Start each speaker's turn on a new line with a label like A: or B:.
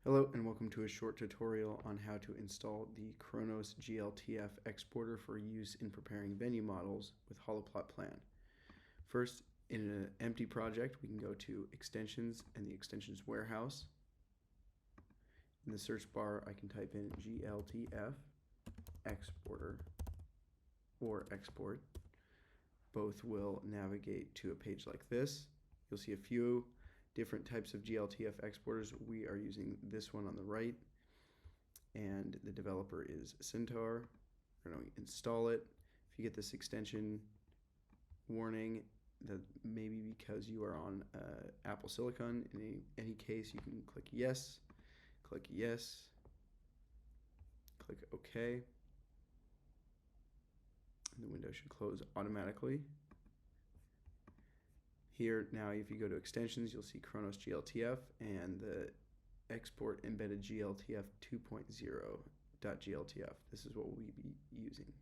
A: Hello and welcome to a short tutorial on how to install the Khronos glTF exporter for use in preparing venue models with HOLOPLOT Plan. First, in an empty project, we can go to Extensions and the Extensions Warehouse. In the search bar, I can type in glTF exporter or export. Both will navigate to a page like this. You'll see a few different types of glTF exporters. We are using this one on the right, and the developer is Centaur. We're going to install it. If you get this extension warning, that may be because you are on Apple Silicon. In any case, you can click yes, click OK, and the window should close automatically. Here now, if you go to extensions, you'll see Khronos glTF and the export embedded glTF 2.0.glTF. This is what we'll be using.